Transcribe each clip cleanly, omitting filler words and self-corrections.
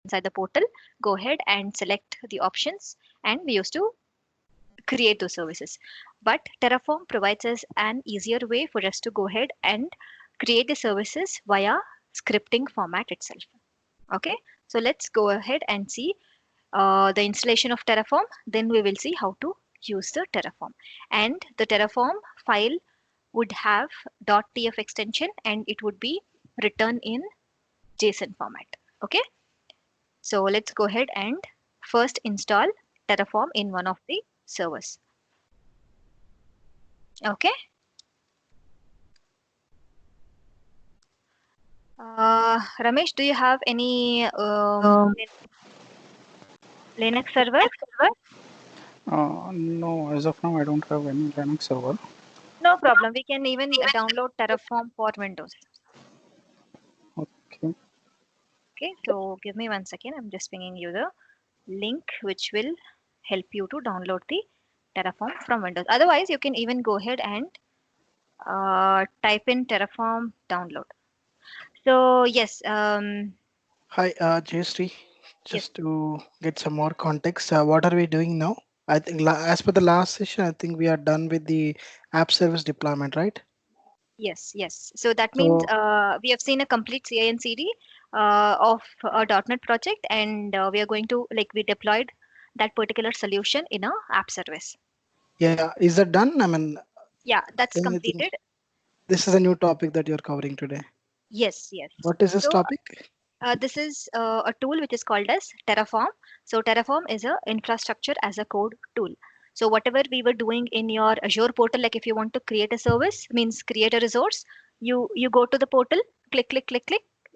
inside the portal, go ahead and select the options, and we used to create those services. But Terraform provides us an easier way for us to go ahead and create the services via scripting format itself. Okay, so let's go ahead and see the installation of Terraform. Then we will see how to use the Terraform. And the Terraform file would have .tf extension, and it would be written in JSON format. Okay, so let's go ahead and first install Terraform in one of the servers. Okay. Ramesh, do you have any Linux server? No, as of now, I don't have any Linux server. No problem. We can even download Terraform for Windows. Okay. Okay, so give me 1 second. I'm just pinging you the link which will help you to download the Terraform from Windows. Otherwise, you can even go ahead and type in Terraform download. So yes, Hi, Jayashree. yes, Just to get some more context, what are we doing now? I think as per the last session, I think we are done with the app service deployment, right? yes. So that means So we have seen a complete CI and CD of a .NET project, and we are going to we deployed that particular solution in a app service. yeah, is that done? I mean, Yeah, that's anything. completed. This is a new topic that you're covering today. Yes. What is this So topic? this is a tool which is called as Terraform. So Terraform is a infrastructure as a code tool. So whatever we were doing in your Azure portal, like if you want to create a service, means create a resource, you go to the portal, click,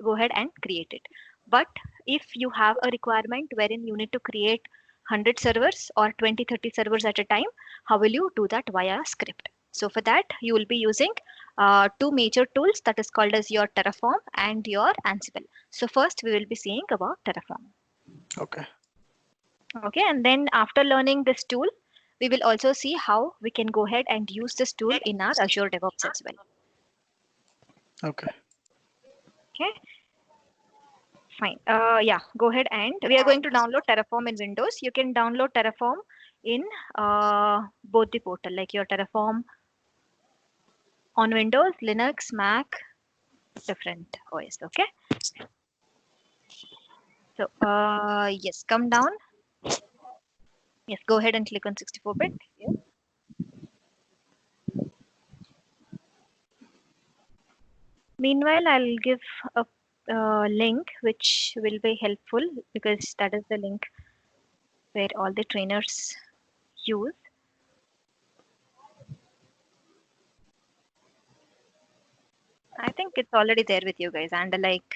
go ahead and create it. But if you have a requirement wherein you need to create 100 servers or 20, 30 servers at a time, how will you do that via script? So for that, you will be using two major tools, that is called as your Terraform and your Ansible. So first we will be seeing about Terraform. Okay. Okay, and then after learning this tool, we will also see how we can go ahead and use this tool in our Azure DevOps as well. Okay. Okay, fine. Yeah, go ahead, and we are going to download Terraform in Windows. You can download Terraform in both the portal, like your Terraform on Windows, Linux, Mac, different OS. Okay. So yes, come down. Yes, go ahead and click on 64-bit. Yes. Meanwhile, I'll give a link which will be helpful, because that is the link where all the trainers use. I think it's already there with you guys, and like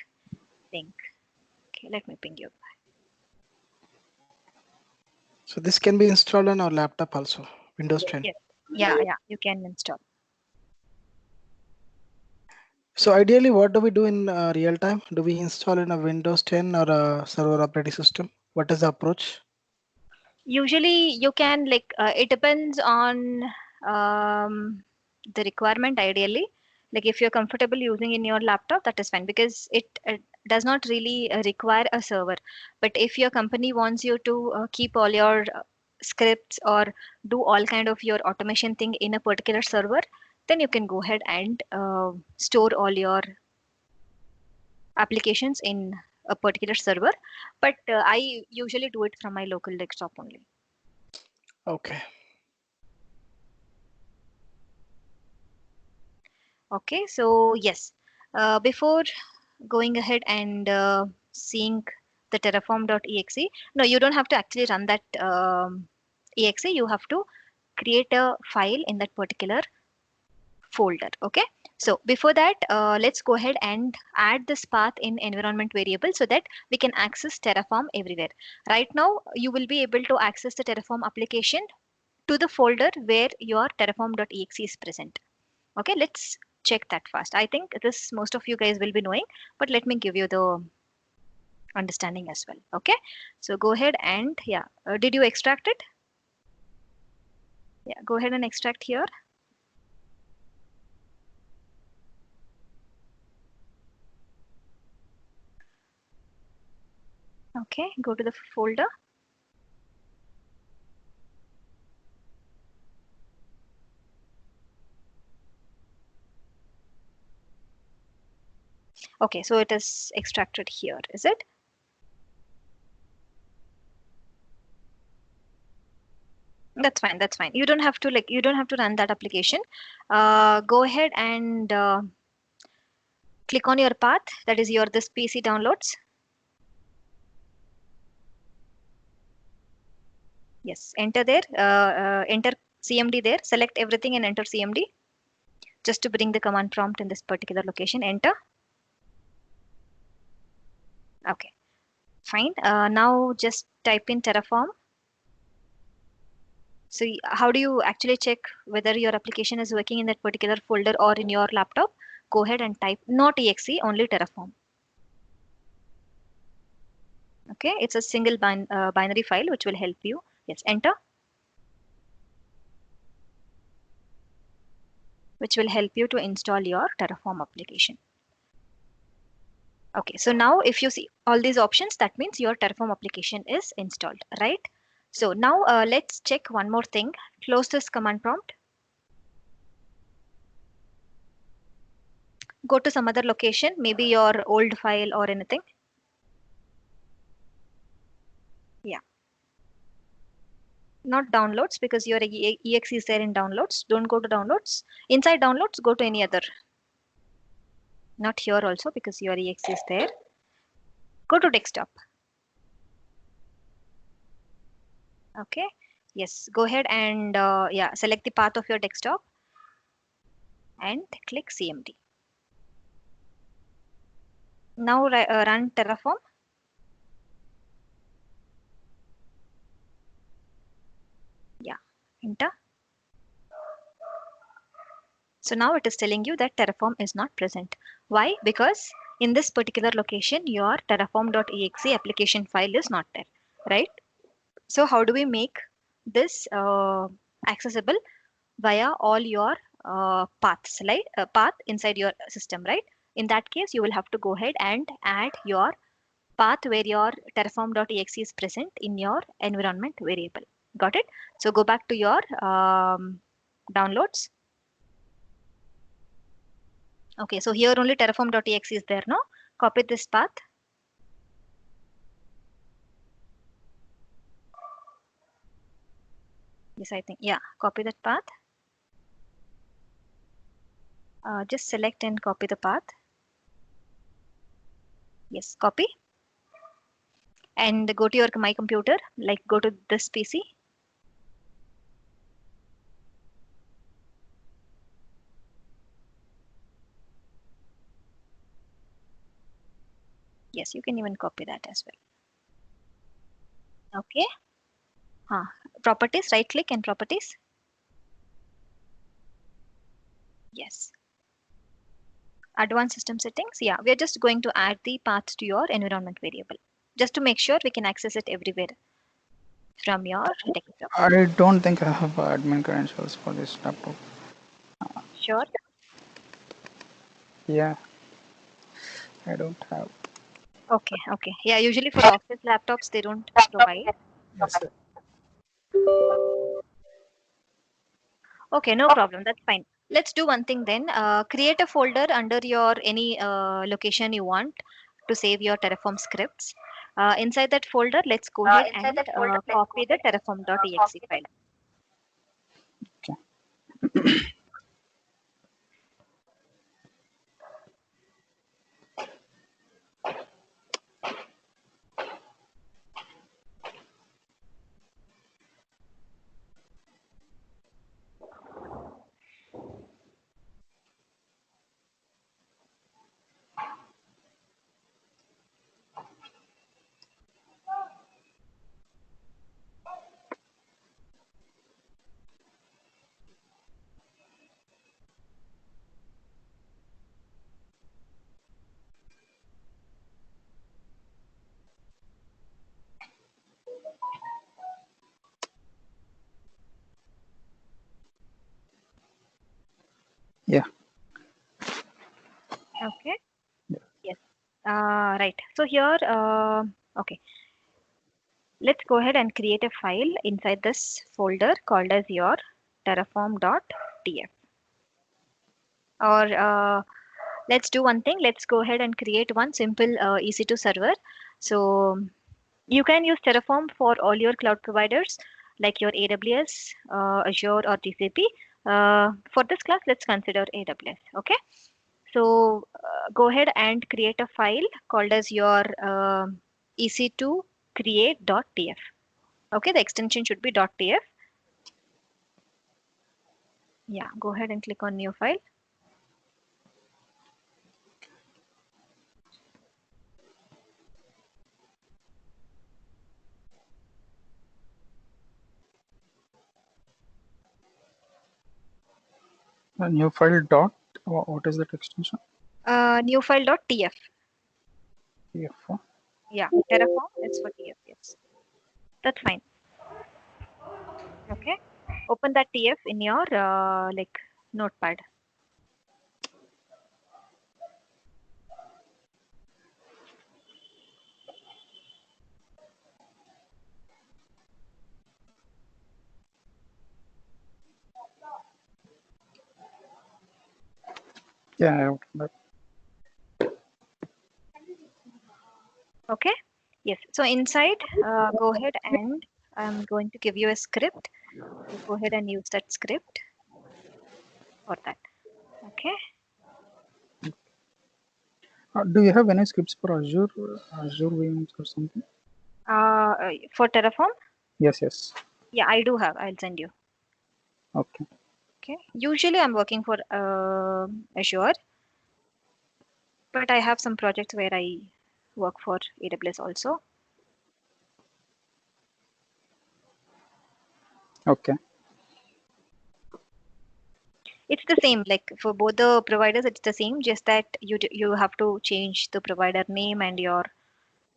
link. Okay, let me ping you. So this can be installed on our laptop also, Windows 10. Yes. Yeah, you can install. So ideally, what do we do in real time? Do we install in a Windows 10 or a server operating system? What is the approach? Usually, you can it depends on the requirement. Ideally, like if you're comfortable using in your laptop, that is fine, because it does not really require a server. But if your company wants you to keep all your scripts or do all kind of your automation thing in a particular server, then you can go ahead and store all your applications in a particular server. But I usually do it from my local desktop only. Okay. Okay, so yes, before going ahead and seeing the terraform.exe, no, you don't have to actually run that exe. You have to create a file in that particular folder. Okay, so before that, let's go ahead and add this path in environment variable so that we can access Terraform everywhere. Right now, you will be able to access the Terraform application to the folder where your terraform.exe is present. Okay, let's check that fast. I think this most of you guys will be knowing, but let me give you the understanding as well. Okay, so go ahead and did you extract it? Yeah, go ahead and extract here. Okay, go to the folder. Okay, so it is extracted here, is it? That's fine, that's fine. You don't have to you don't have to run that application. Go ahead and click on your path, that is your this PC downloads. Yes, enter there, enter CMD there, select everything and enter CMD just to bring the command prompt in this particular location. Enter. Okay, fine. Now just type in Terraform. So how do you actually check whether your application is working in that particular folder or in your laptop? Go ahead and type not exe, only Terraform. Okay, it's a single binary file which will help you. Yes, enter, which will help you to install your Terraform application. Okay, so now if you see all these options, that means your Terraform application is installed, right? So now let's check one more thing. Close this command prompt. Go to some other location, maybe your old file or anything. Yeah, not downloads because your exe is there in downloads. Don't go to downloads. Inside downloads, go to any other. Not here also because your exe is there. Go to desktop. Okay. Yes, go ahead and yeah, select the path of your desktop and click CMD. Now run Terraform. Yeah, enter. So now it is telling you that Terraform is not present. Why? Because in this particular location, your terraform.exe application file is not there, right? So how do we make this accessible via all your paths, right? Path inside your system, right? In that case, you will have to go ahead and add your path where your terraform.exe is present in your environment variable. Got it? So go back to your downloads. Okay, so here only terraform.exe is there now. Copy this path. Yes, I think, yeah, copy that path. Just select and copy the path. Yes, copy. And go to your my computer, like go to this PC. Yes, you can even copy that as well. Okay. Properties, right click and properties. Yes. Advanced system settings. Yeah, we are just going to add the path to your environment variable just to make sure we can access it everywhere from your desktop. I don't think I have admin credentials for this laptop. Sure. Yeah, I don't have. Okay. Okay. Yeah, usually for office laptops, they don't provide. Yes, sir. Okay, no problem. That's fine. Let's do one thing then. Create a folder under your any location you want to save your Terraform scripts. Inside that folder, let's go ahead and copy the terraform.exe file. Okay. Yeah. Okay. Yeah. Yes. Right. So here, okay. let's go ahead and create a file inside this folder called as your terraform.tf. Or let's do one thing. Let's go ahead and create one simple EC2 server. So you can use Terraform for all your cloud providers like your AWS, Azure, or GCP. For this class, let's consider AWS. Okay. So go ahead and create a file called as your EC2 create.tf. Okay, the extension should be .tf. Yeah, go ahead and click on new file. A new file dot. What is that extension? New file.tf. TF. Yeah, Terraform is for TF. Yes, that's fine. Okay, open that TF in your like notepad. Yeah, I have that. Okay, yes. So inside, go ahead and I'm going to give you a script. So go ahead and use that script for that. Okay. Do you have any scripts for Azure VMs or something? For Terraform, Yes, yes. yeah, I do have. I'll send you. Okay. Okay. Usually I'm working for Azure, but I have some projects where I work for AWS also. Okay. It's the same, like for both the providers, it's the same, just that you have to change the provider name and your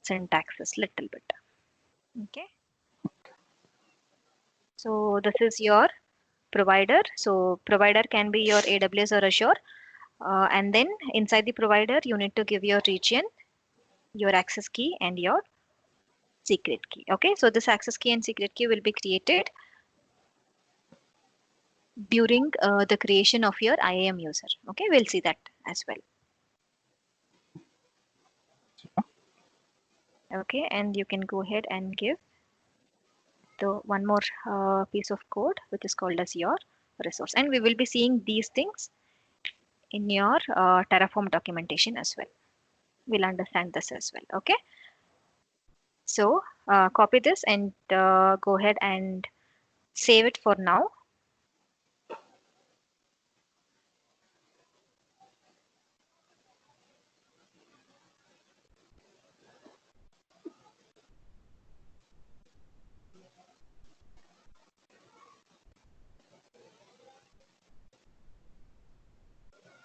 syntaxes little bit. Okay. So this is your provider. So provider can be your AWS or Azure. And then inside the provider, you need to give your region, your access key, and your secret key. Okay. So this access key and secret key will be created during the creation of your IAM user. Okay. We'll see that as well. Okay. And you can go ahead and give the one more piece of code which is called as your resource, and we will be seeing these things in your Terraform documentation as well. We'll understand this as well. Okay, so copy this and go ahead and save it for now.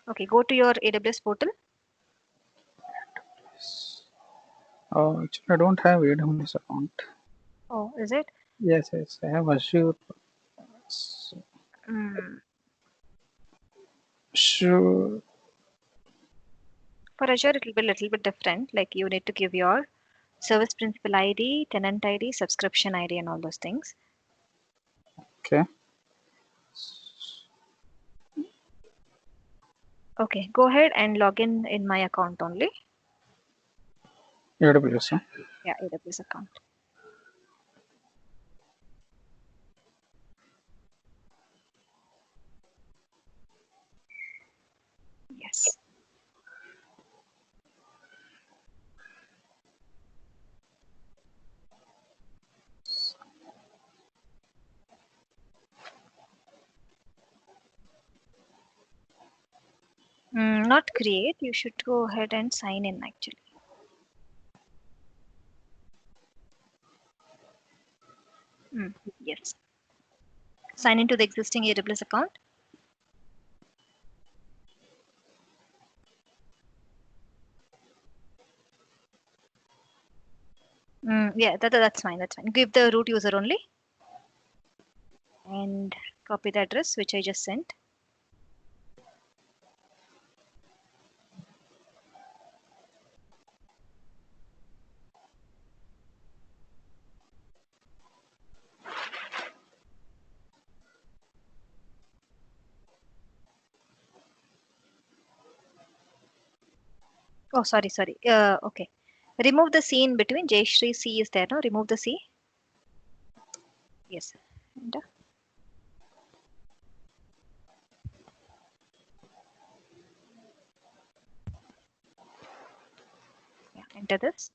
Okay, go to your AWS portal. Actually, I don't have AWS account. Oh, is it? Yes, yes. I have Azure. So, Mm. sure. For Azure, it will be a little bit different. Like you need to give your service principal ID, tenant ID, subscription ID, and all those things. Okay. Okay, go ahead and log in my account only. AWS. Huh? Yeah, AWS account. Yes. Not create. You should go ahead and sign in actually. Yes. Sign into the existing AWS account. Yeah, that's fine. That's fine. Give the root user only and copy the address which I just sent. Oh, sorry, sorry. Okay. Remove the C in between. Jayashree C is there, no? Remove the C. Yes. Enter. Yeah, enter this.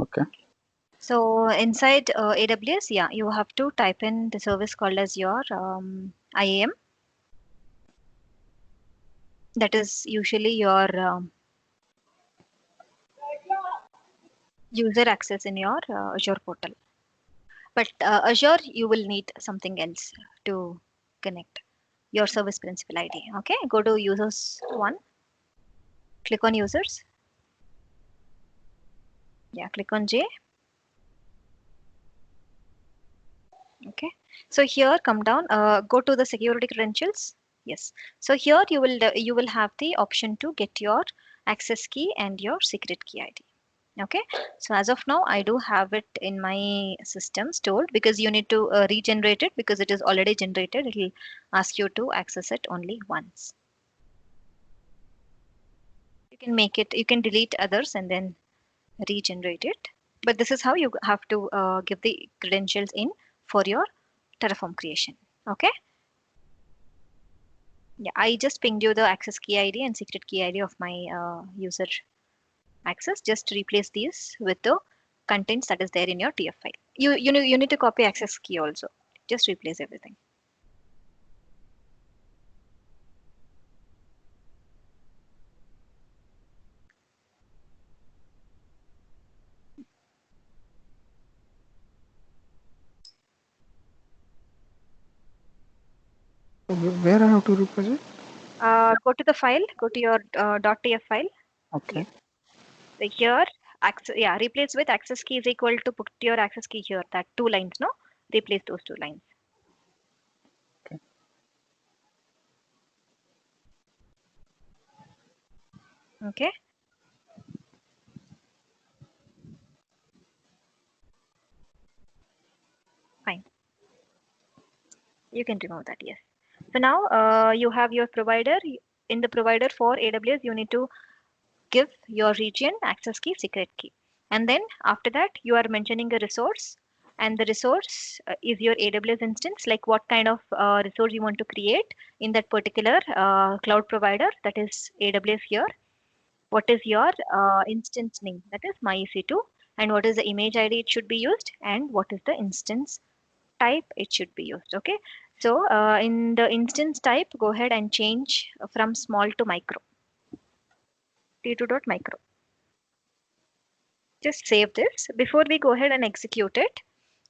Okay. So inside AWS, yeah, you have to type in the service called as your IAM. That is usually your user access in your Azure portal. But Azure, you will need something else to connect your service principal ID. Okay, go to users one, click on users. Yeah, click on J. Okay, so here come down, go to the security credentials. Yes, so here you will have the option to get your access key and your secret key ID. Okay, so as of now I do have it in my system stored because you need to regenerate it because it is already generated. It will ask you to access it only once. You can make it, you can delete others and then regenerate it, but this is how you have to give the credentials in for your Terraform creation. Okay, yeah, I just pinged you the access key ID and secret key ID of my user access. Just replace these with the contents that is there in your TF file. You need to copy access key also. Just replace everything. So where I have to replace it? Go to the file. Go to your .tf file. Okay. Yes. So here, access, yeah, replace with access key is equal to put your access key here. That two lines, no? Replace those two lines. Okay. Okay, fine. You can remove that. Yes. So now you have your provider. In the provider for AWS, you need to give your region access key, secret key. And then after that, you are mentioning a resource. And the resource is your AWS instance, like what kind of resource you want to create in that particular cloud provider, that is AWS here. What is your instance name, that is MyEC2, and what is the image ID it should be used, and what is the instance type it should be used. Okay. So in the instance type, go ahead and change from small to micro, t2.micro. Just save this. Before we go ahead and execute it,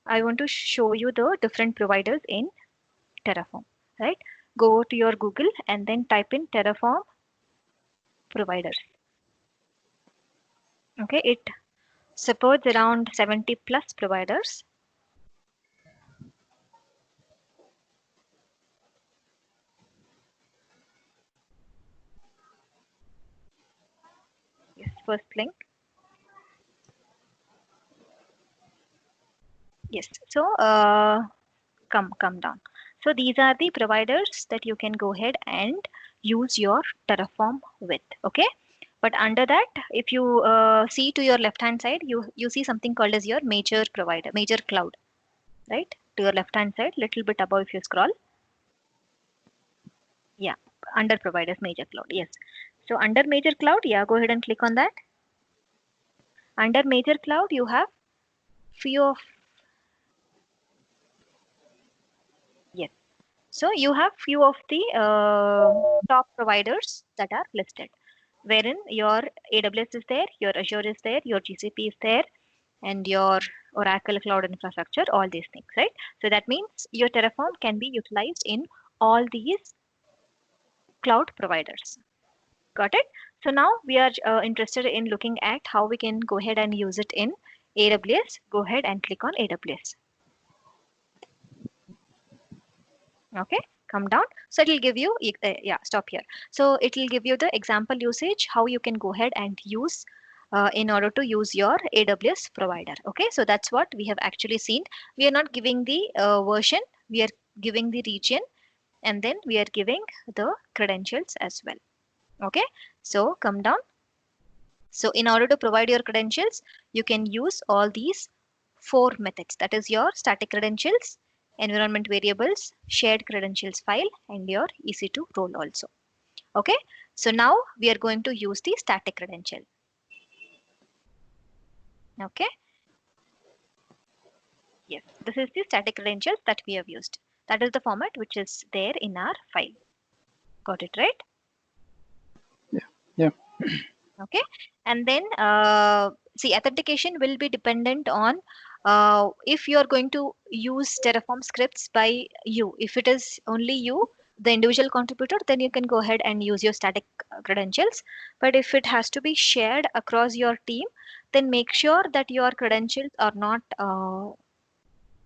I want to show you the different providers in Terraform, right? Go to your Google and then type in Terraform providers. Okay, it supports around 70 plus providers. Yes, first link. Yes, so come down. So these are the providers that you can go ahead and use your Terraform with. Okay, but under that, if you see to your left hand side, you see something called as your major provider, major cloud, right? To your left hand side, little bit above if you scroll. Yeah, under providers, major cloud. Yes. So under major cloud, yeah, go ahead and click on that. Under major cloud, you have few of, yes. So you have few of the top providers that are listed, wherein your AWS is there, your Azure is there, your GCP is there, and your Oracle Cloud Infrastructure, all these things, right? So that means your Terraform can be utilized in all these cloud providers. Got it? So now we are interested in looking at how we can go ahead and use it in AWS. Go ahead and click on AWS. Okay. Come down. So it will give you, yeah, stop here. So it will give you the example usage, how you can go ahead and use in order to use your AWS provider. Okay, so that's what we have actually seen. We are not giving the version, we are giving the region, and then we are giving the credentials as well. Okay, so come down. So in order to provide your credentials, you can use all these four methods. That is your static credentials, environment variables, shared credentials file, and your EC2 role also. Okay, so now we are going to use the static credential. Okay, yes, this is the static credentials that we have used. That is the format which is there in our file. Got it right? Yeah. Okay, and then see, authentication will be dependent on if you are going to use Terraform scripts by you. If it is only you, the individual contributor, then you can go ahead and use your static credentials. But if it has to be shared across your team, then make sure that your credentials are not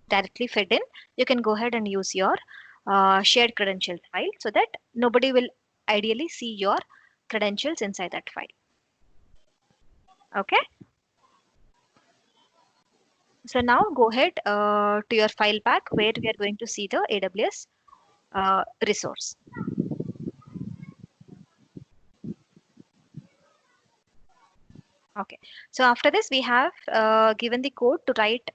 directly fed in. You can go ahead and use your shared credentials file so that nobody will ideally see your credentials inside that file. Okay, so now go ahead to your file pack where we are going to see the AWS resource. Okay, so after this we have given the code to write,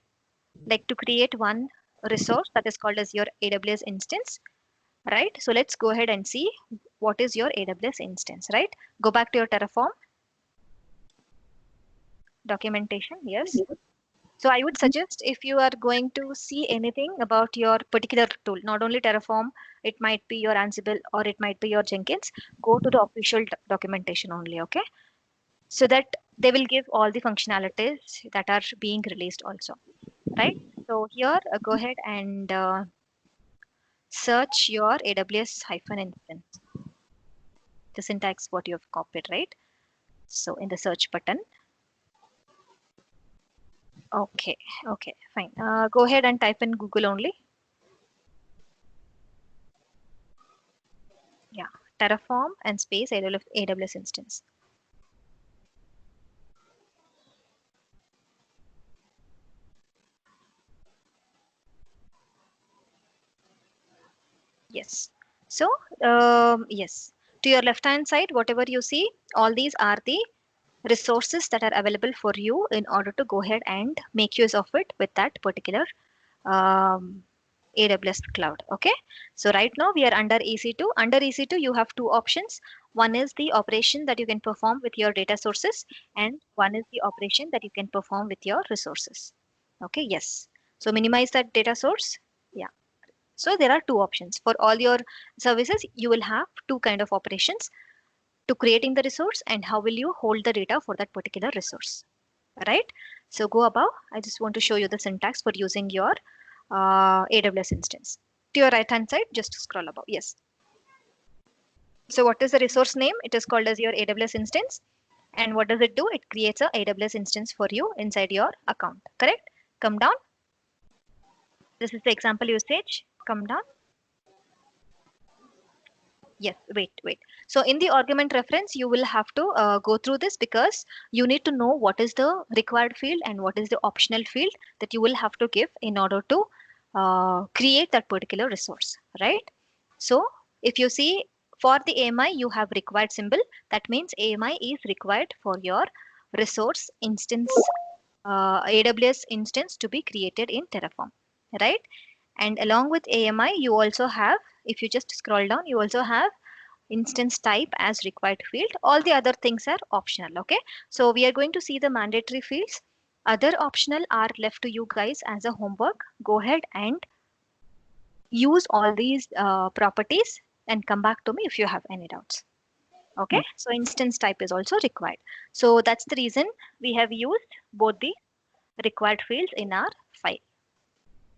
like to create one resource that is called as your AWS instance, right? So let's go ahead and see what is your AWS instance, right? Go back to your Terraform documentation, yes. So I would suggest if you are going to see anything about your particular tool, not only Terraform, it might be your Ansible or it might be your Jenkins, go to the official documentation only, okay? So that they will give all the functionalities that are being released also, right? So here, go ahead and search your AWS hyphen instance. The syntax what you have copied, right? So in the search button. Okay, okay, fine. Go ahead and type in Google only. Yeah, Terraform and space AWS instance. Yes. So, yes, to your left hand side, whatever you see, all these are the resources that are available for you in order to go ahead and make use of it with that particular um, AWS cloud. Okay. So right now we are under EC2. Under EC2, you have two options. One is the operation that you can perform with your data sources, and one is the operation that you can perform with your resources. Okay. Yes. So minimize that data source. Yeah. So there are two options for all your services. You will have two kind of operations to creating the resource and how will you hold the data for that particular resource, right? So go above. I just want to show you the syntax for using your AWS instance. To your right hand side, just scroll above. Yes. So what is the resource name? It is called as your AWS instance. And what does it do? It creates a AWS instance for you inside your account, correct? Come down. This is the example usage. Come down. Yes, wait. So in the argument reference, you will have to go through this because you need to know what is the required field and what is the optional field that you will have to give in order to create that particular resource, right? So if you see for the AMI, you have required symbol. That means AMI is required for your resource instance, AWS instance to be created in Terraform, right? And along with AMI, you also have, if you just scroll down, you also have instance type as required field. All the other things are optional. Okay, so we are going to see the mandatory fields. Other optional are left to you guys as a homework. Go ahead and use all these properties and come back to me if you have any doubts. Okay, so instance type is also required. So that's the reason we have used both the required fields in our file.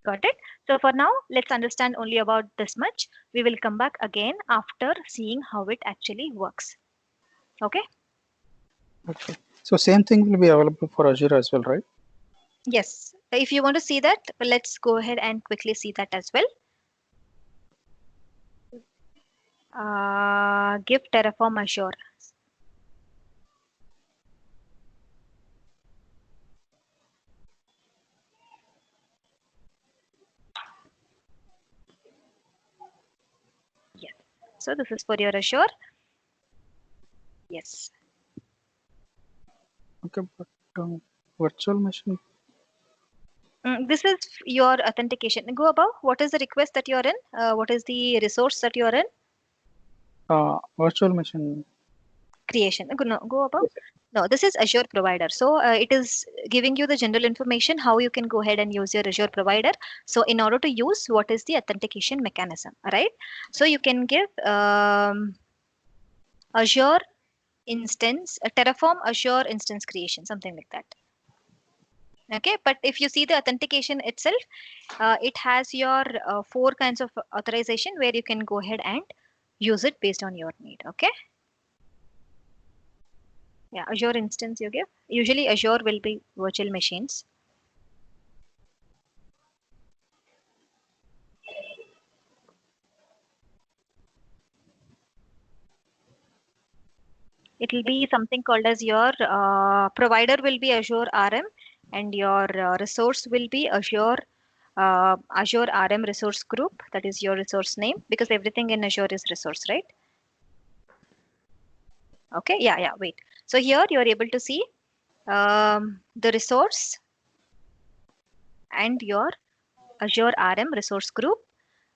Got it? So for now, let's understand only about this much. We will come back again after seeing how it actually works. Okay? Okay. So same thing will be available for Azure as well, right? Yes. If you want to see that, let's go ahead and quickly see that as well. Give Terraform Azure. Yes. So this is for your Azure. Yes. Okay, but virtual machine, This is your authentication. Go above. What is the request that you're in? What is the resource that you're in? virtual machine. Creation. No, go above. No, this is Azure provider. So it is giving you the general information how you can go ahead and use your Azure provider. So in order to use, what is the authentication mechanism, right? So you can give Azure instance, a Terraform Azure instance creation, something like that. Okay, but if you see the authentication itself, it has your four kinds of authorization where you can go ahead and use it based on your need. Okay. Yeah, Azure instance you give. Usually Azure will be virtual machines. It will be something called as your provider will be Azure RM, and your resource will be Azure RM resource group. That is your resource name, because everything in Azure is resource, right? Okay. Yeah. Yeah. Wait. So here you are able to see the resource and your Azure RM resource group,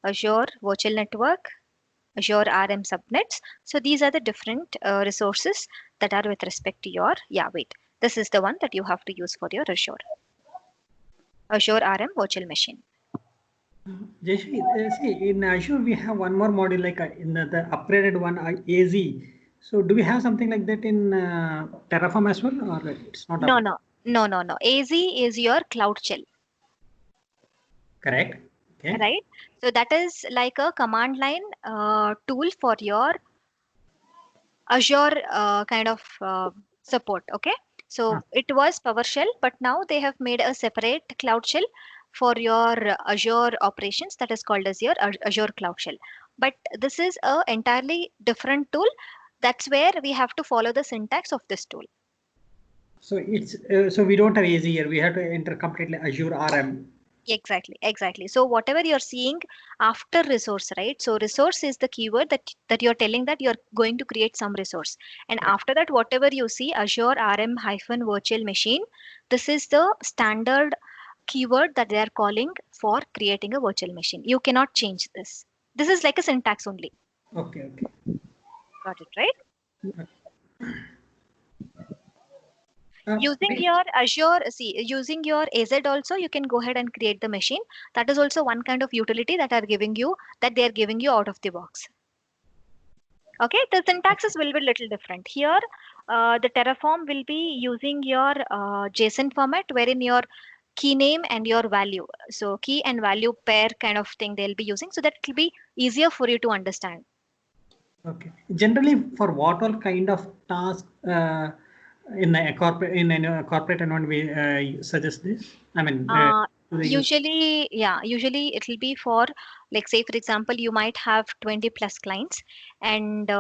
Azure virtual network, Azure RM subnets. So these are the different resources that are with respect to your, yeah, wait. This is the one that you have to use for your Azure RM virtual machine. Jayshree, see, in Azure we have one more module like in the upgraded one, AZ. So do we have something like that in Terraform as well, or it's not No, up? no, no, no, no. AZ is your cloud shell, Correct. Okay. right? So that is like a command line tool for your Azure kind of support. Okay. Ah, So it was PowerShell, but now they have made a separate Cloud Shell for your Azure operations that is called as your Azure Cloud Shell. But this is a entirely different tool. That's where we have to follow the syntax of this tool. so it's so we don't have AZ here. We have to enter completely Azure RM. Exactly, exactly. So whatever you're seeing after resource, right? So resource is the keyword that you're telling that you're going to create some resource. And Correct. after that, whatever you see, Azure RM hyphen virtual machine, this is the standard keyword that they are calling for creating a virtual machine. You cannot change this. This is like a syntax only. Okay. Okay. Got it, right? Using Wait. your Azure, see, using your AZ also, you can go ahead and create the machine. That is also one kind of utility that they are giving you out of the box. Okay, the syntaxes will be a little different. Here, the Terraform will be using your JSON format wherein your key name and your value. So key and value pair kind of thing they'll be using so that it will be easier for you to understand. Okay. Generally, for what all kind of task in a corporate environment we suggest this? I mean, to the user. Usually it will be for, like, say for example, you might have 20 plus clients, and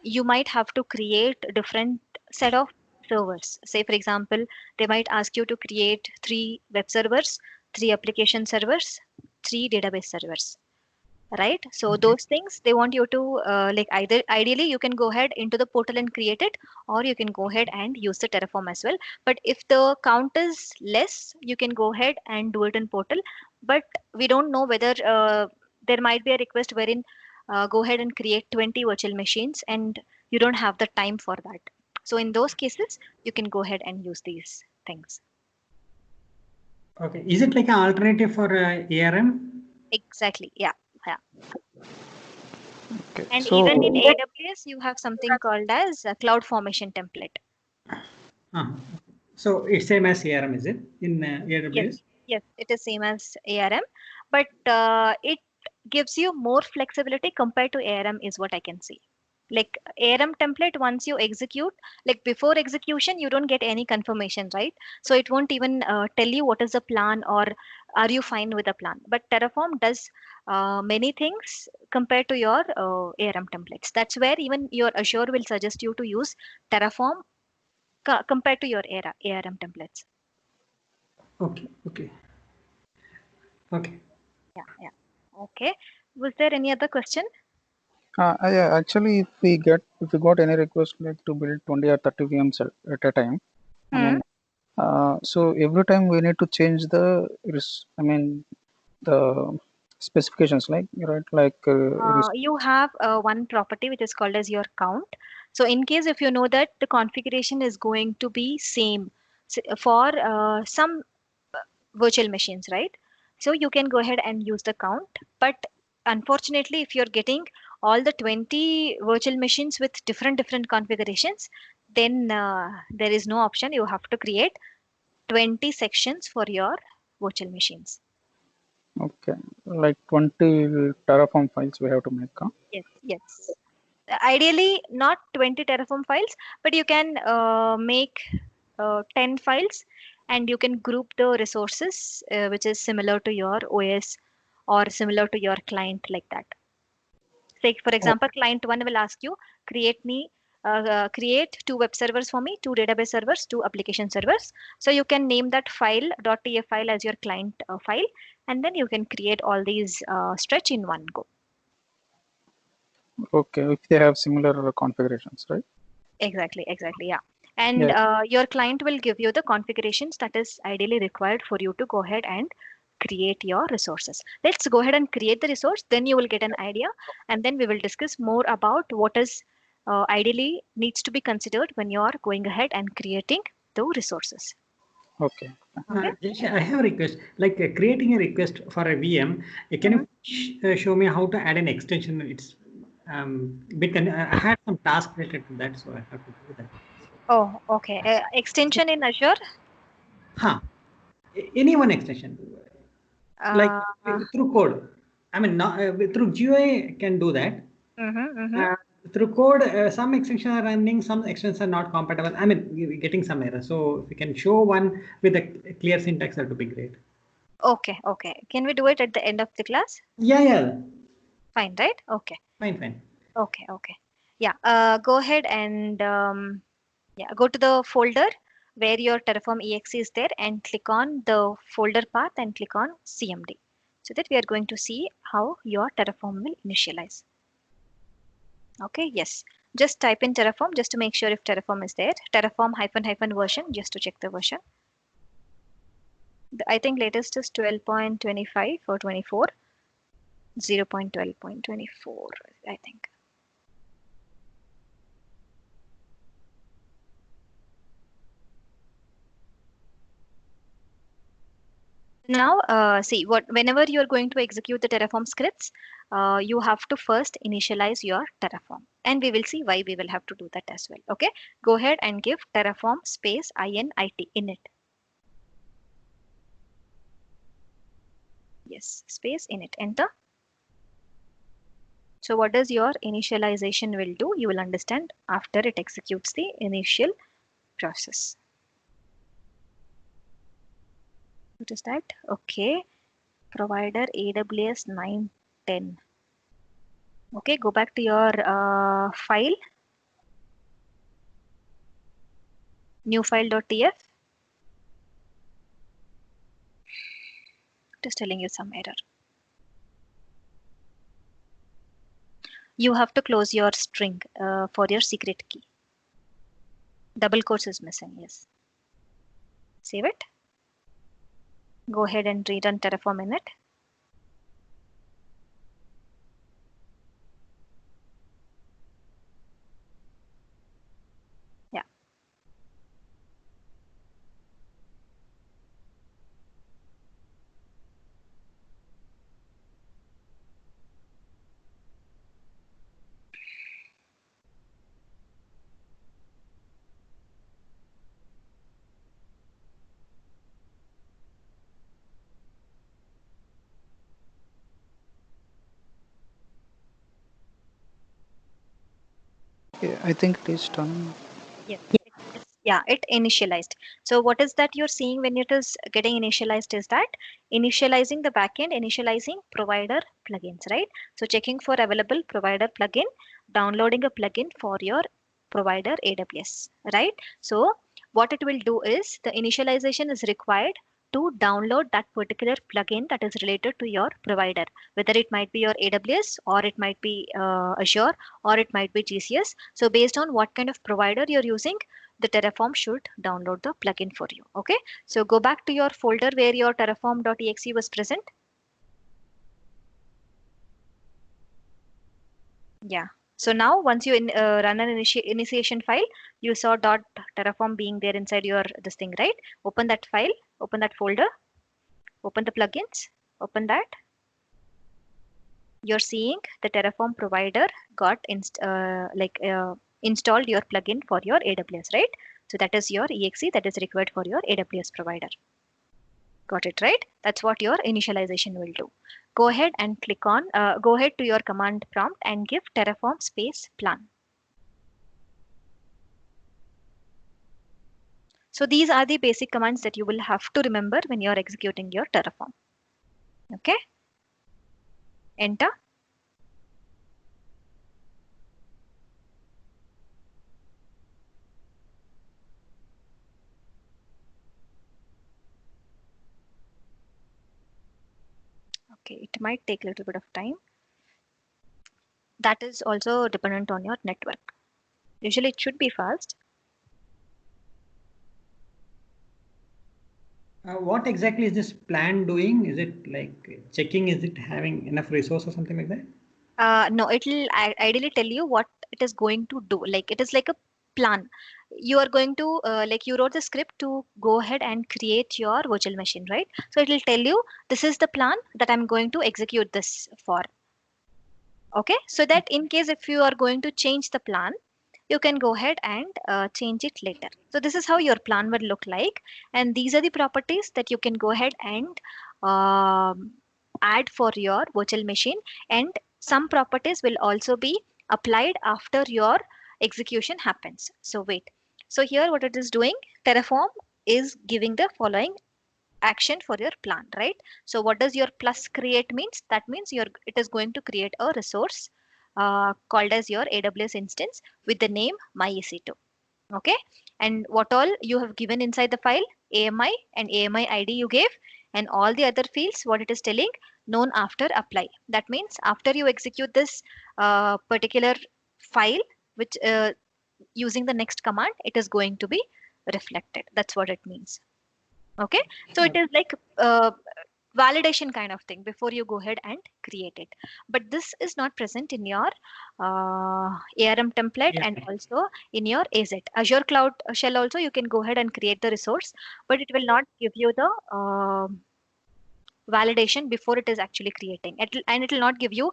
you might have to create different set of servers. Say for example, they might ask you to create 3 web servers, 3 application servers, 3 database servers, right? So Okay. those things they want you to like, either ideally you can go ahead into the portal and create it, or you can go ahead and use the Terraform as well. But if the count is less, you can go ahead and do it in portal. But we don't know whether there might be a request wherein go ahead and create 20 virtual machines and you don't have the time for that. So in those cases you can go ahead and use these things. Okay. Is it like an alternative for ARM? Exactly, yeah. Yeah. Okay, And so even in AWS, you have something called as a cloud formation template. Uh-huh. So it's same as ARM, is it in Yes, AWS? yes, it is same as ARM, but it gives you more flexibility compared to ARM, is what I can see. Like ARM template, once you execute, like before execution, you don't get any confirmation, right? So it won't even tell you what is the plan or are you fine with the plan. But Terraform does many things compared to your ARM templates. That's where even your Azure will suggest you to use Terraform compared to your ARM templates. Okay, okay, okay. Yeah, yeah. Okay. Was there any other question? Yeah, actually, if we got any request like to build 20 or 30 VMs at a time, I Hmm. mean, so every time we need to change the specifications, like right, like You have one property which is called as your count. So in case if you know that the configuration is going to be same for some virtual machines, right? So you can go ahead and use the count. But unfortunately, if you're getting all the 20 virtual machines with different configurations, then there is no option. You have to create 20 sections for your virtual machines. okay, like 20 Terraform files we have to make. Huh? Yes, yes. Ideally, not 20 Terraform files, but you can make 10 files and you can group the resources which is similar to your OS or similar to your client like that. Say, for Oh, example, client one will ask you, create two web servers for me, two database servers, two application servers. So you can name that file .tf file as your client file, and then you can create all these stretch in one go. okay, if they have similar configurations, right? Exactly, exactly, yeah. And Yeah. your client will give you the configurations that is ideally required for you to go ahead and create your resources. Let's go ahead and create the resource, then you will get an idea, and then we will discuss more about what is ideally needs to be considered when you are going ahead and creating the resources. Okay. Okay. Jaysha, I have a request. Like creating a request for a VM, can Mhm. you show me how to add an extension? It's bit. I had some task related to that, so I have to do that. Oh, okay. Extension in Azure. Huh. Any one extension, like Uh, through code. I mean, not through GUI can do that. mhm, mhm. Uh, Through code, some extensions are running, some extensions are not compatible. I mean, you're getting some error. So if you can show one with a clear syntax, that would be great. Okay, okay. Can we do it at the end of the class? Yeah, yeah. Fine, right? Okay. Fine, fine. Okay, okay. Yeah, go ahead and yeah, go to the folder where your Terraform exe is there and click on the folder path and click on CMD so that we are going to see how your Terraform will initialize. Okay, yes. Just type in Terraform just to make sure if Terraform is there. Terraform hyphen hyphen version just to check the version. I think latest is 12.25 or 24, 0.12.24, I think. Now, see what whenever you are going to execute the Terraform scripts, you have to first initialize your Terraform, and we will see why we will have to do that as well. Okay, go ahead and give Terraform space init init. Yes, space init. Enter. So what does your initialization will do? You will understand after it executes the initial process. What is that? Okay, provider AWS 910. Okay, go back to your file, new file.tf. It is telling you some error. You have to close your string for your secret key. Double quotes is missing, yes. Save it. Go ahead and rerun Terraform init. Yeah. Okay, I think it is done. Yes. Yeah, it initialized. So what is that you're seeing when it is getting initialized is that initializing the backend, initializing provider plugins, right? So checking for available provider plugin, downloading a plugin for your provider AWS, right? So what it will do is the initialization is required to download that particular plugin that is related to your provider, whether it might be your AWS or it might be Azure or it might be GCS. So based on what kind of provider you're using, the Terraform should download the plugin for you. Okay, so go back to your folder where your terraform.exe was present. Yeah. So now once you run an initiation file, you saw .terraform being there inside your this thing, right? Open that file, open that folder, open the plugins, open that. You're seeing the Terraform provider got installed your plugin for your AWS, right? So that is your exe that is required for your AWS provider. Got it, right? That's what your initialization will do. Go ahead and go ahead to your command prompt and give Terraform space plan. So these are the basic commands that you will have to remember when you're executing your Terraform. Okay. Enter. Okay, it might take a little bit of time. That is also dependent on your network. Usually it should be fast. What exactly is this plan doing? Is it like checking? Is it having enough resource or something like that? No, it'll ideally tell you what it is going to do. Like it is like a plan. You are going to like you wrote the script to go ahead and create your virtual machine, right? So it'll tell you this is the plan that I'm going to execute this for. Okay, so that in case if you are going to change the plan, you can go ahead and change it later. So this is how your plan would look like, and these are the properties that you can go ahead and um, add for your virtual machine, and some properties will also be applied after your execution happens. So wait, so here what it is doing, Terraform is giving the following action for your plan, right? So what does your plus create means? That means it is going to create a resource called as your AWS instance with the name myEC2. Okay, and what all you have given inside the file, AMI and AMI ID you gave, and all the other fields, what it is telling, known after apply. That means after you execute this particular file, which using the next command, it is going to be reflected. That's what it means. Okay, so it is like validation kind of thing before you go ahead and create it, but this is not present in your ARM template Yeah. and also in your AZ Azure Cloud Shell. Also you can go ahead and create the resource, but it will not give you the validation before it is actually creating it, and it will not give you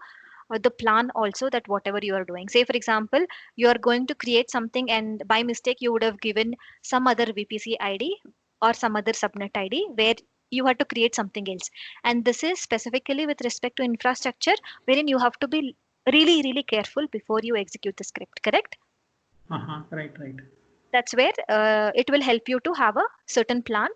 the plan also, that whatever you are doing, say for example you are going to create something and by mistake you would have given some other VPC ID or some other subnet ID where you had to create something else, and this is specifically with respect to infrastructure wherein you have to be really careful before you execute the script, correct? Right, right. That's where it will help you to have a certain plan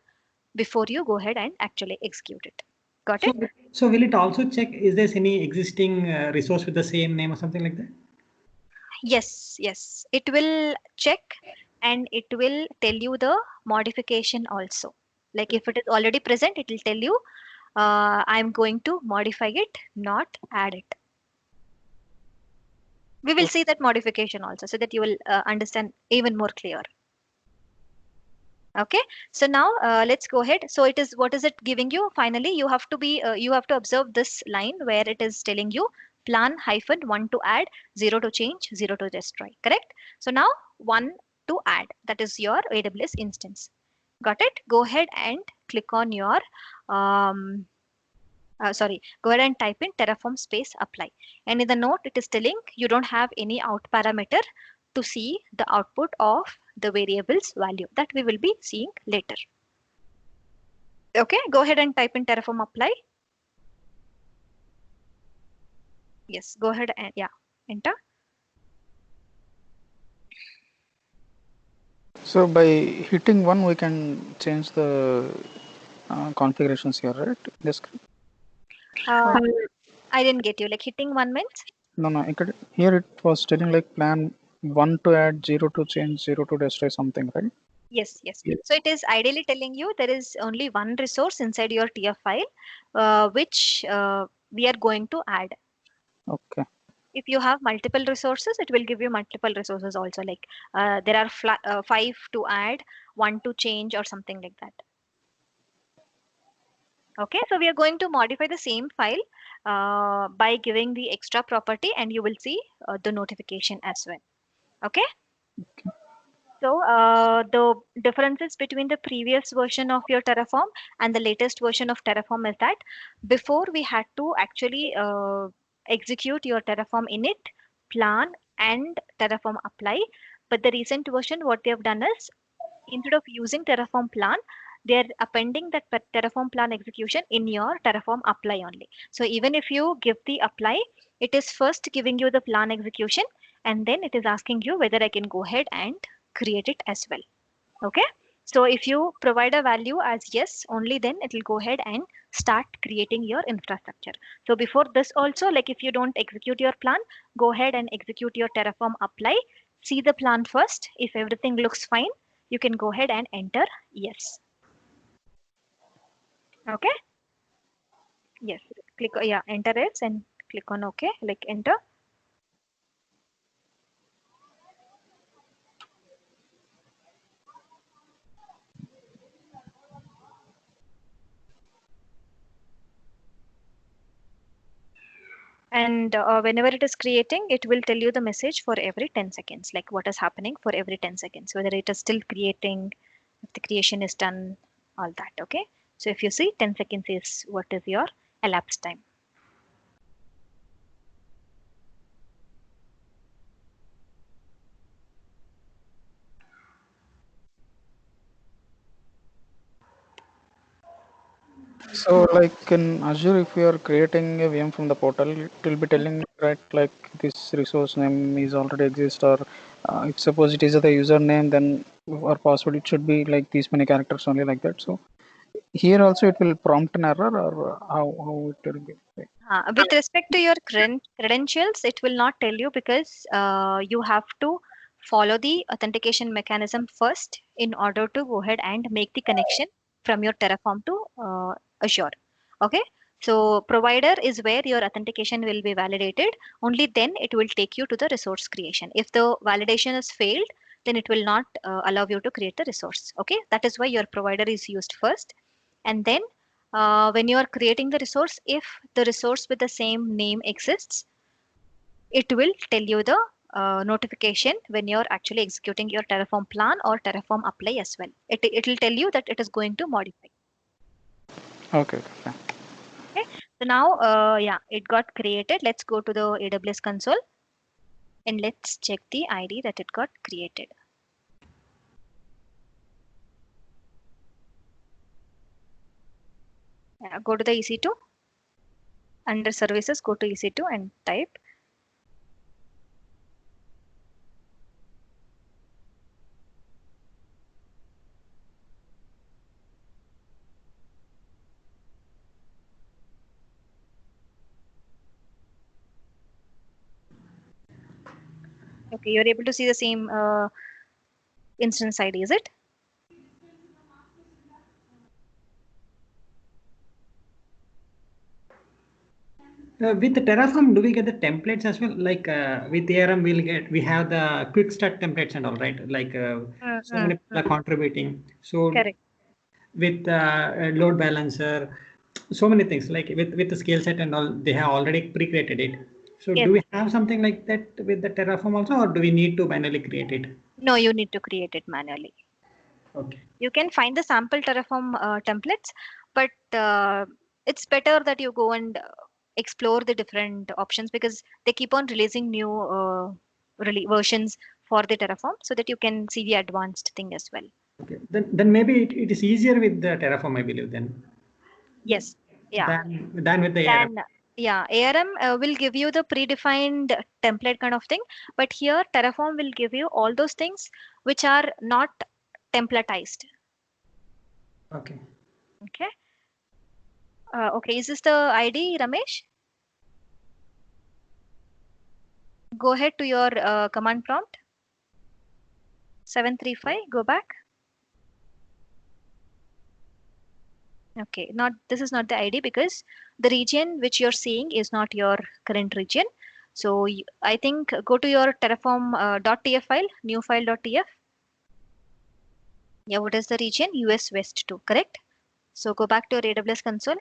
before you go ahead and actually execute it. Got So, it? so will it also check is there any existing resource with the same name or something like that? Yes, it will check and it will tell you the modification also. Like if it is already present, it will tell you, I'm going to modify it, not add it. We will see that modification also so that you will understand even more clear. Okay, so now let's go ahead. So it is, what is it giving you? Finally, you have to observe this line where it is telling you plan hyphen 1 to add, 0 to change, 0 to destroy, correct? So now 1 to add, that is your AWS instance. Got it? Go ahead and click on your, go ahead and type in Terraform space apply. And in the note, it is telling you don't have any out parameter to see the output of the variable's value that we will be seeing later. Okay, go ahead and type in Terraform apply. Yes, go ahead and yeah, enter. So by hitting one, we can change the configurations here, right? This script. Uh, I didn't get you. Like hitting one means? No. Here it was telling like plan 1 to add, 0 to change, 0 to destroy something, right? Yes, yes. Yeah. So it is ideally telling you there is only one resource inside your TF file, which we are going to add. Okay. If you have multiple resources, it will give you multiple resources also. Like there are five to add, one to change, or something like that. Okay, so we are going to modify the same file by giving the extra property, and you will see the notification as well. Okay. So the differences between the previous version of your Terraform and the latest version of Terraform is that before we had to actually execute your Terraform init, plan, and Terraform apply. But the recent version, what they have done is instead of using Terraform plan, they're appending that Terraform plan execution in your Terraform apply only. So even if you give the apply, it is first giving you the plan execution, and then it is asking you whether I can go ahead and create it as well. Okay. So if you provide a value as yes, only then it will go ahead and start creating your infrastructure. So before this also, like if you don't execute your plan, go ahead and execute your Terraform apply. See the plan first. If everything looks fine, you can go ahead and enter yes. Okay. Yes. Click, yeah, enter it and click on OK, like enter. And whenever it is creating, it will tell you the message for every 10 seconds, like what is happening for every 10 seconds, whether it is still creating, if the creation is done, all that. Okay. So if you see 10 seconds is what is your elapsed time. So like in Azure, if you are creating a VM from the portal, it will be telling right like this resource name is already exist, or if suppose it is the username, then or password, it should be like these many characters only, like that. So here also it will prompt an error, or how it will be. With respect to your credentials, it will not tell you because you have to follow the authentication mechanism first in order to go ahead and make the connection from your Terraform to Azure. Okay. So provider is where your authentication will be validated. Only then it will take you to the resource creation. If the validation is failed, then it will not allow you to create the resource. Okay. That is why your provider is used first. And then when you are creating the resource, if the resource with the same name exists, it will tell you the notification when you're actually executing your Terraform plan or Terraform apply as well. It will tell you that it is going to modify. Okay, fine. Okay. So now, yeah, it got created. Let's go to the AWS console and let's check the ID that it got created. Go to the EC2. Under services, go to EC2 and type okay, you're able to see the same instance ID, is it? With Terraform, do we get the templates as well? Like with ARM, we have the quick start templates and all, right? Like so many people are contributing. So Correct. with load balancer, so many things like with the scale set and all, they have already pre-created it. So Yes. do we have something like that with the Terraform also, or do we need to manually create it? No, you need to create it manually. Okay. You can find the sample Terraform templates, but it's better that you go and explore the different options because they keep on releasing new versions for the Terraform so that you can see the advanced thing as well. Okay. Then maybe it is easier with the Terraform, I believe, then Yes. Yeah. than with the ARM. Then, yeah, ARM will give you the predefined template kind of thing, but here Terraform will give you all those things which are not templatized. Okay. Okay. Okay, is this the ID, Ramesh? Go ahead to your command prompt. 735, go back. Okay, this is not the ID because the region which you're seeing is not your current region. So I think go to your Terraform .tf file, new file.tf. Yeah, what is the region? US West 2, correct? So go back to your AWS console.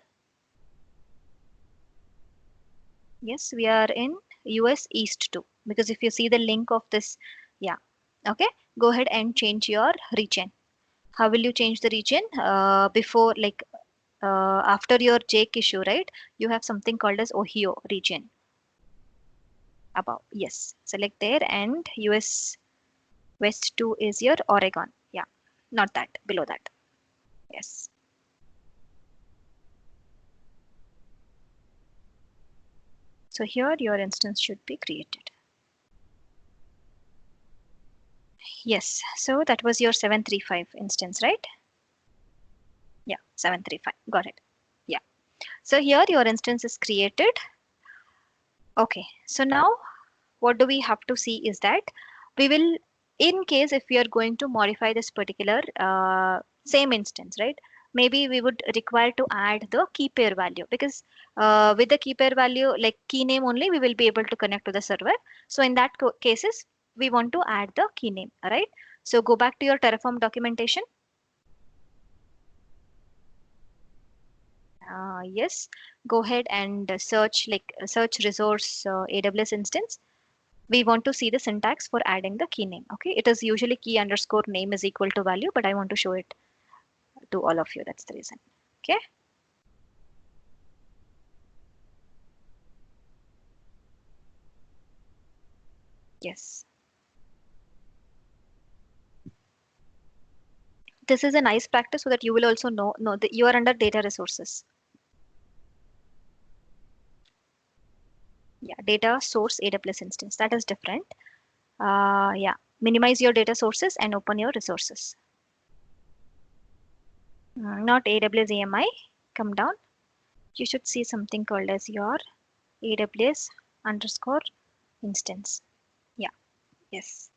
Yes, we are in US East 2 because if you see the link of this, yeah, okay, go ahead and change your region. How will you change the region? Before, like, after your Jake issue, right? You have something called as Ohio region above. Yes, select there, and US West 2 is your Oregon. Yeah, not that, below that. Yes. So here your instance should be created. Yes, so that was your 735 instance, right? Yeah, 735. Got it. Yeah. So here your instance is created. Okay. So now what do we have to see is that we will, in case if we are going to modify this particular same instance, right? Maybe we would require to add the key pair value because with the key pair value, like key name only, we will be able to connect to the server. So in that cases, we want to add the key name, all right? So go back to your Terraform documentation. Yes, go ahead and search resource AWS instance. We want to see the syntax for adding the key name. Okay, it is usually key underscore name is equal to value, but I want to show it to all of you. That's the reason. Okay. Yes. This is a nice practice so that you will also know that you are under data resources. Yeah, data source AWS instance. That is different. Yeah, minimize your data sources and open your resources. Not AWS AMI. Come down. You should see something called as your AWS underscore instance. Yeah, yes.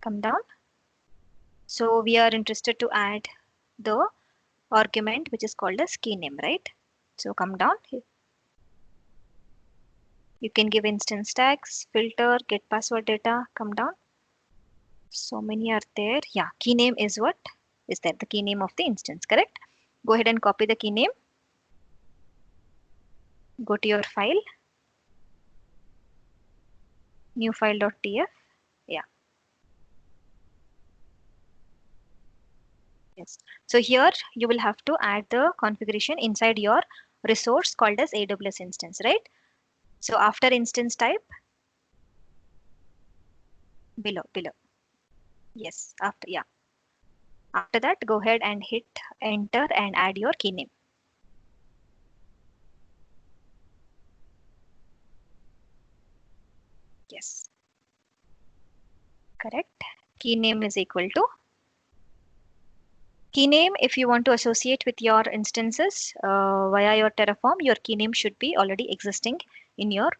Come down. So we are interested to add the argument which is called as key name, right? So come down. You can give instance tags, filter, get password data, come down. So many are there. Yeah, key name is what? Is that the key name of the instance, correct? Go ahead and copy the key name. Go to your file, new file.tf. Yeah. Yes. So here you will have to add the configuration inside your resource called as AWS instance, right? So after instance type, below. Yes, after, yeah. After that, go ahead and hit enter and add your key name. Yes, correct. Key name is equal to key name. If you want to associate with your instances via your Terraform, your key name should be already existing in your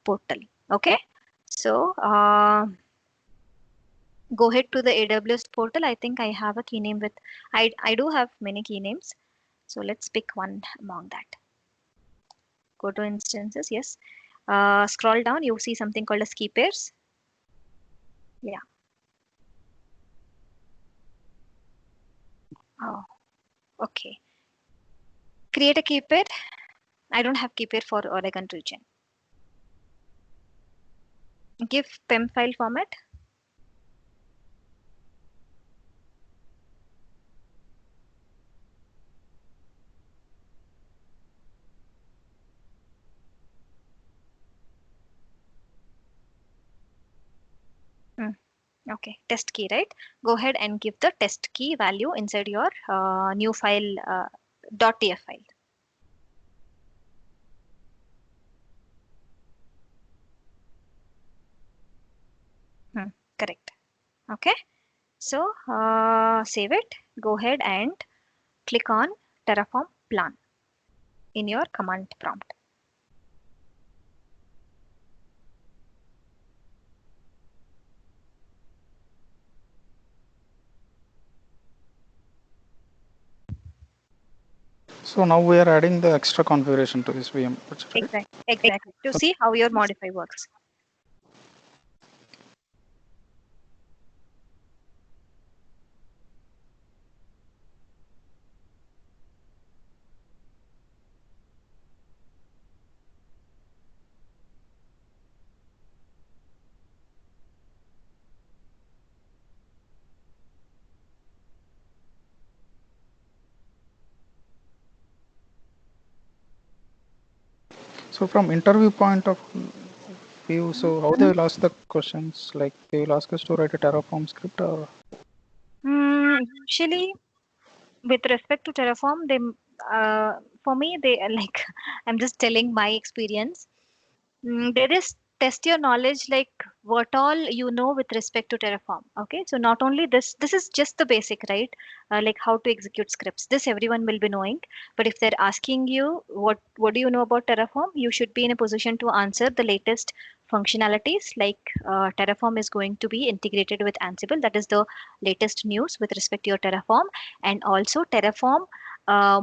portal. Okay. So go ahead to the AWS portal. I think I have a key name with, I do have many key names. So let's pick one among that. Go to instances. Yes. Scroll down. You see something called as key pairs. Yeah. Oh, okay. Create a key pair. I don't have key pair for Oregon region. Give PEM file format. Okay, test key, right? Go ahead and give the test key value inside your new file .tf file. Okay, so save it. Go ahead and click on Terraform plan in your command prompt. So now we are adding the extra configuration to this VM, that's right? Exactly. To see how your modify works. So from interview point of view, so how they will ask the questions? Like they will ask us to write a Terraform script or? Usually, with respect to Terraform, for me, they like, I'm just telling my experience. There is test your knowledge, like what all you know with respect to Terraform. Okay, so not only this is just the basic, right? Like how to execute scripts. This everyone will be knowing. But if they're asking you what do you know about Terraform, you should be in a position to answer the latest functionalities. Like Terraform is going to be integrated with Ansible. That is the latest news with respect to your Terraform, and also Terraform.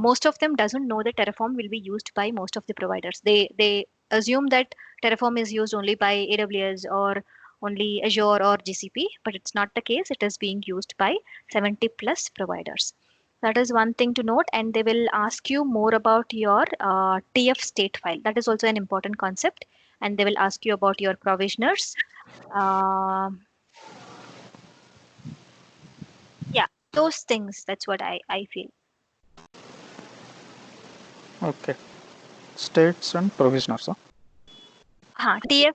Most of them doesn't know that Terraform will be used by most of the providers. They assume that Terraform is used only by AWS or only Azure or GCP, but it's not the case. It is being used by 70 plus providers. That is one thing to note, and they will ask you more about your TF state file. That is also an important concept, and they will ask you about your provisioners. Um yeah, those things. That's what I feel. Okay. States and provisioners. Huh? TF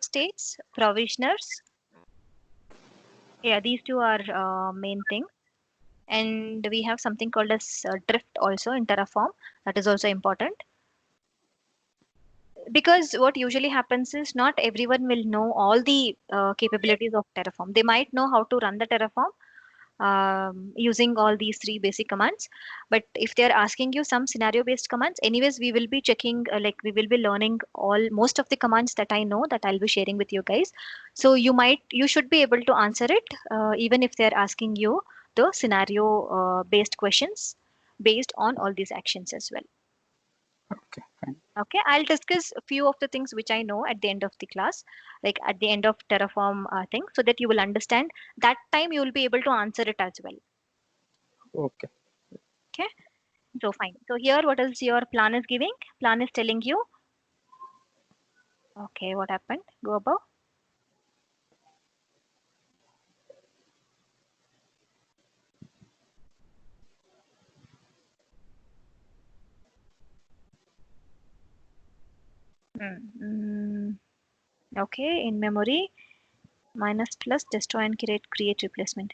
states, provisioners. Yeah, these two are main things. And we have something called as drift also in Terraform. That is also important, because what usually happens is not everyone will know all the capabilities of Terraform. They might know how to run the Terraform using all these three basic commands, but if they are asking you some scenario based commands, anyways we will be checking, like we will be learning all most of the commands that I know, that I'll be sharing with you guys. So you should be able to answer it, even if they're asking you the scenario based questions based on all these actions as well. Okay, fine. Okay, I'll discuss a few of the things which I know at the end of the class, like at the end of Terraform thing, so that you will understand. That time you will be able to answer it as well. Okay. Okay, so fine. So here, what is your plan is giving? Plan is telling you. Okay, what happened? Go above. Okay, in memory, minus plus destroy and create replacement.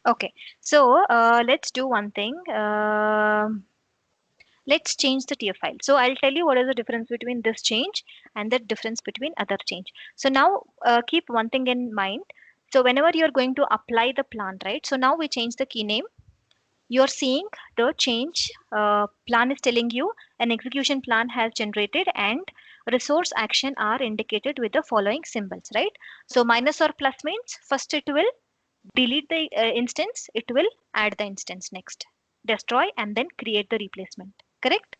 Okay, so let's do one thing. Let's change the TF file. So I'll tell you what is the difference between this change and the difference between other change. So now keep one thing in mind. So whenever you're going to apply the plan, right? So now we change the key name. You're seeing the change. Plan is telling you an execution plan has generated and resource action are indicated with the following symbols, right? So minus or plus means first it will delete the instance, it will add the instance next, destroy and then create the replacement. Correct?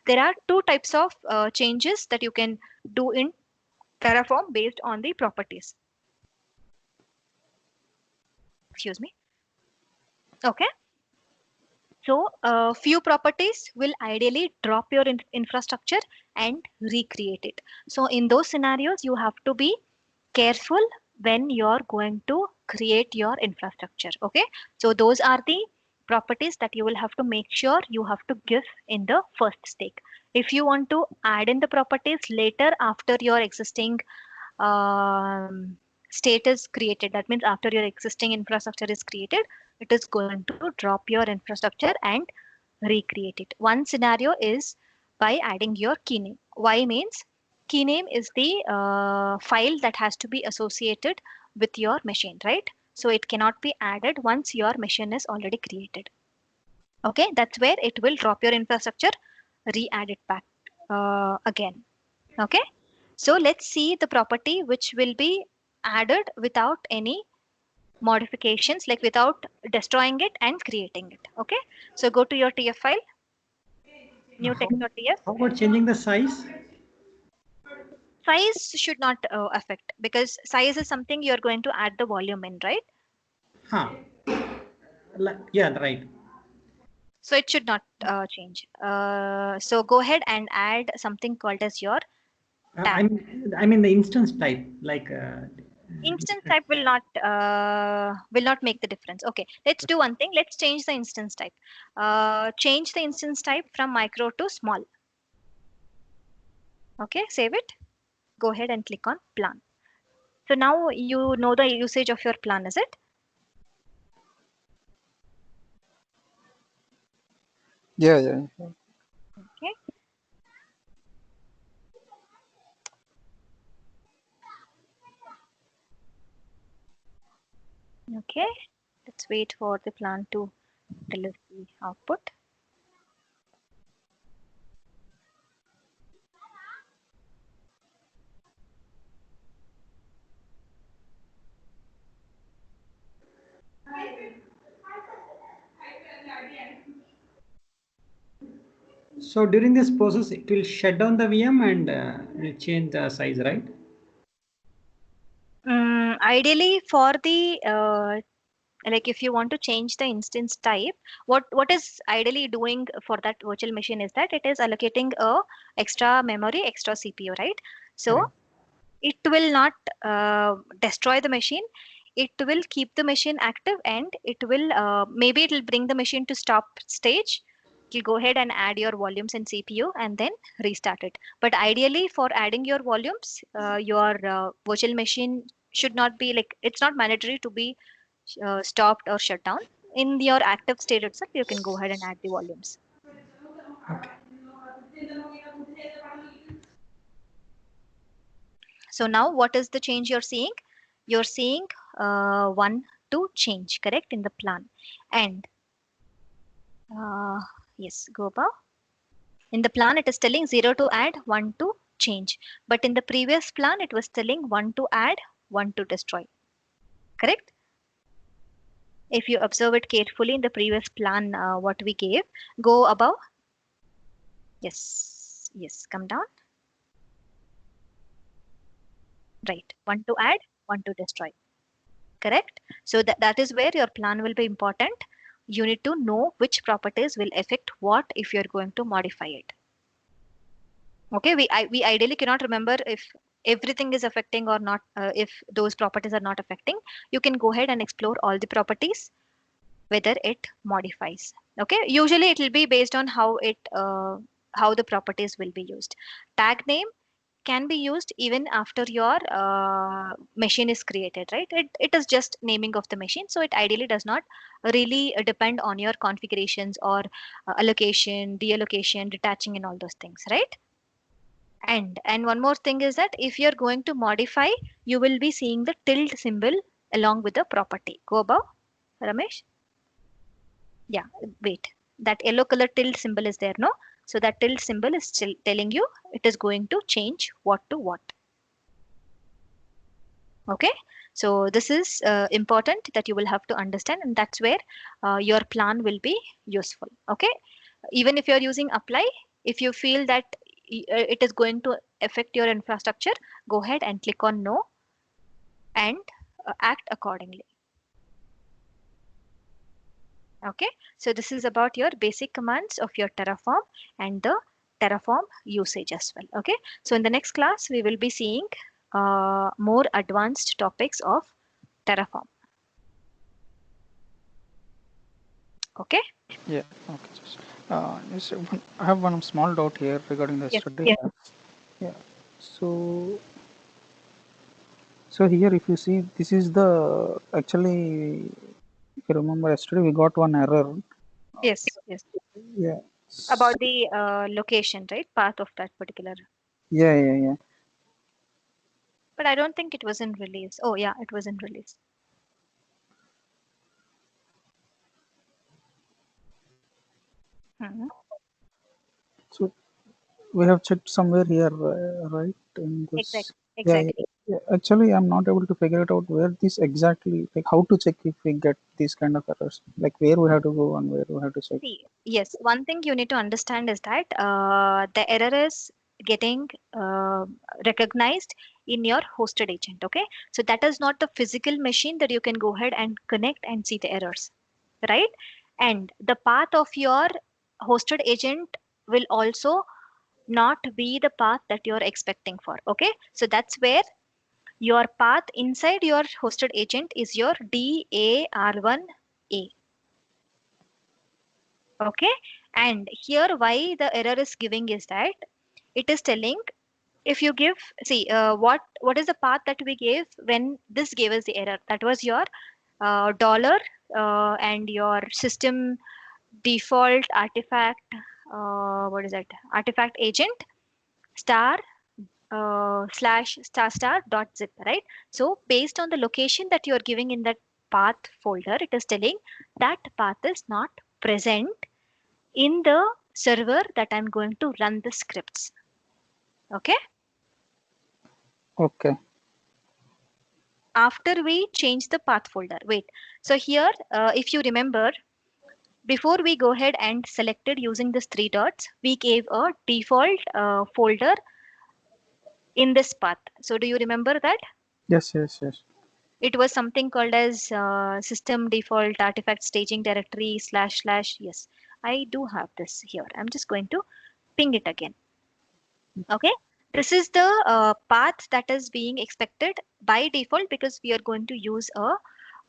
There are two types of changes that you can do in Terraform based on the properties. Excuse me. Okay. So few properties will ideally drop your infrastructure and recreate it. So in those scenarios, you have to be careful when you're going to create your infrastructure. Okay. So those are the properties that you will have to make sure you have to give in the first stake. If you want to add in the properties later after your existing um, state is created, that means after your existing infrastructure is created, it is going to drop your infrastructure and recreate it. One scenario is by adding your key name. Why means key name is the file that has to be associated with your machine, right? So it cannot be added once your machine is already created. Okay, that's where it will drop your infrastructure, re-add it back again. Okay, so let's see the property which will be added without any modifications, like without destroying it and creating it. Okay, so go to your TF file, new How, text.tf. how about changing the size? Size should not affect, because size is something you're going to add the volume in, right? Huh. Yeah, right. So it should not change. So go ahead and add something called as your tag. I mean the instance type, like Instance type will not make the difference. Okay, let's do one thing. Let's change the instance type. Change the instance type from micro to small. Okay, save it. Go ahead and click on plan. So now you know the usage of your plan, is it? Yeah. Okay. Okay. Let's wait for the plan to tell us the output. so during this process it will shut down the VM and will change the size, right? Ideally, for the like if you want to change the instance type, what is ideally doing for that virtual machine is that it is allocating a extra memory, extra CPU, right? So Correct. it will not destroy the machine. It will keep the machine active, and it will maybe it will bring the machine to stop stage. You'll go ahead and add your volumes in CPU and then restart it. But ideally, for adding your volumes, your virtual machine should not be like, it's not mandatory to be stopped or shut down. In your active state itself, you can go ahead and add the volumes. Okay. So now what is the change you're seeing? You're seeing one to change, correct, in the plan. And uh, yes, go above. In the plan, it is telling 0 to add, 1 to change. But in the previous plan, it was telling 1 to add, 1 to destroy. Correct? If you observe it carefully in the previous plan, what we gave, go above. Yes, yes, come down. Right. 1 to add, 1 to destroy. Correct? So that is where your plan will be important. You need to know which properties will affect what if you're going to modify it. Okay, we ideally cannot remember if everything is affecting or not, if those properties are not affecting. You can go ahead and explore all the properties, whether it modifies. Okay, usually it will be based on how the properties will be used. Tag name can be used even after your machine is created, right? It is just naming of the machine, so it ideally does not really depend on your configurations or allocation, deallocation, detaching, and all those things, right? And one more thing is that if you're going to modify, you will be seeing the tilde symbol along with the property. Go above, Ramesh. Yeah, wait. That yellow color tilde symbol is there, no? So that tilde symbol is still telling you it is going to change what to what. Okay, so this is important that you will have to understand, and that's where your plan will be useful. Okay, even if you're using apply, if you feel that it is going to affect your infrastructure, go ahead and click on no and act accordingly. Okay, so this is about your basic commands of your Terraform and the Terraform usage as well. Okay, so in the next class, we will be seeing more advanced topics of Terraform. Okay. Yeah. Okay. I have one small doubt here regarding the Yes. yesterday. Yeah. So here, if you see, this is the actually, if you remember yesterday, we got one error. Yes. Yes. Yeah. About the location, right? Path of that particular. Yeah. Yeah. Yeah. But I don't think it was in release. Oh yeah, it was in release. Mhm. So we have checked somewhere here, right? In this. Yeah, yeah, Exactly. yeah. Actually, I'm not able to figure it out where this exactly, like how to check if we get these kind of errors, like where we have to go and where we have to check. See, yes, one thing you need to understand is that the error is getting recognized in your hosted agent. Okay, so that is not the physical machine that you can go ahead and connect and see the errors, right? And the path of your hosted agent will also not be the path that you're expecting for. Okay, so that's where your path inside your hosted agent is your DAR1A. Okay, and here why the error is giving is that it is telling, if you give, see, what is the path that we gave when this gave us the error? That was your dollar and your system default artifact, what is that, artifact agent star slash star star dot zip, right? So based on the location that you are giving in that path folder, it is telling that path is not present in the server that I'm going to run the scripts. Okay. Okay. After we change the path folder, wait. So here, if you remember, before we go ahead and selected using this three dots, we gave a default folder in this path. So do you remember that? Yes. Yes. Yes. It was something called as system default artifact staging directory slash slash. Yes, I do have this here. I'm just going to ping it again. Okay, this is the path that is being expected by default because we are going to use a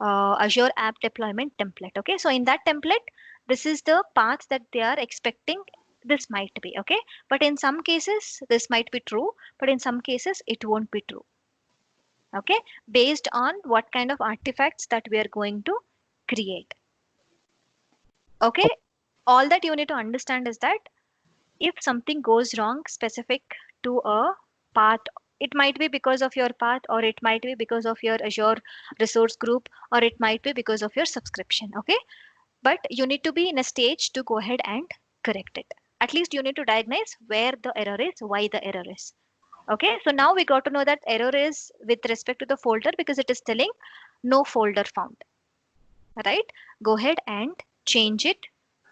Azure app deployment template. Okay, so in that template, this is the path that they are expecting. This might be okay, but in some cases this might be true, but in some cases it won't be true. Okay, based on what kind of artifacts that we are going to create. Okay, all that you need to understand is that if something goes wrong specific to a path, it might be because of your path, or it might be because of your Azure resource group, or it might be because of your subscription. Okay, but you need to be in a stage to go ahead and correct it. At least you need to diagnose where the error is, why the error is. Okay, so now we got to know that error is with respect to the folder because it is telling no folder found, right? Go ahead and change it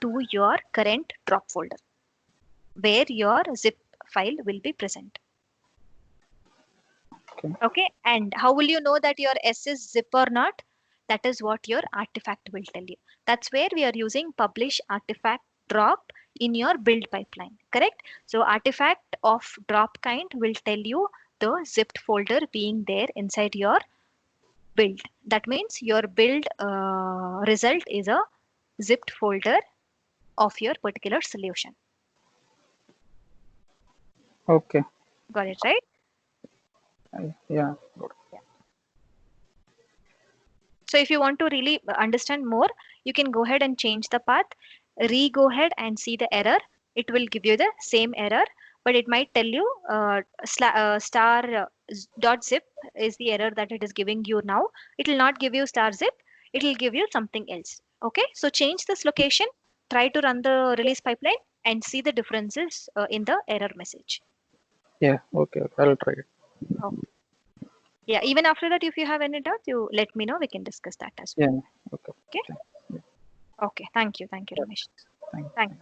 to your current drop folder where your zip file will be present. Okay. Okay, and how will you know that your S is zip or not? That is what your artifact will tell you. That's where we are using publish artifact drop in your build pipeline, correct? So artifact of drop kind will tell you the zipped folder being there inside your build. That means your build result is a zipped folder of your particular solution. Okay. Got it, right? Yeah. So if you want to really understand more, you can go ahead and change the path, go ahead and see the error. It will give you the same error, but it might tell you star dot zip is the error that it is giving you now. It will not give you star zip. It will give you something else. Okay, so change this location, try to run the release pipeline and see the differences in the error message. Yeah. Okay. Okay. I'll try it. Oh, yeah, even after that, if you have any doubts, you let me know. We can discuss that as well. Yeah. Okay. Okay. Okay. Okay. Thank you. Thank you, Ramesh. Thank you. Thanks.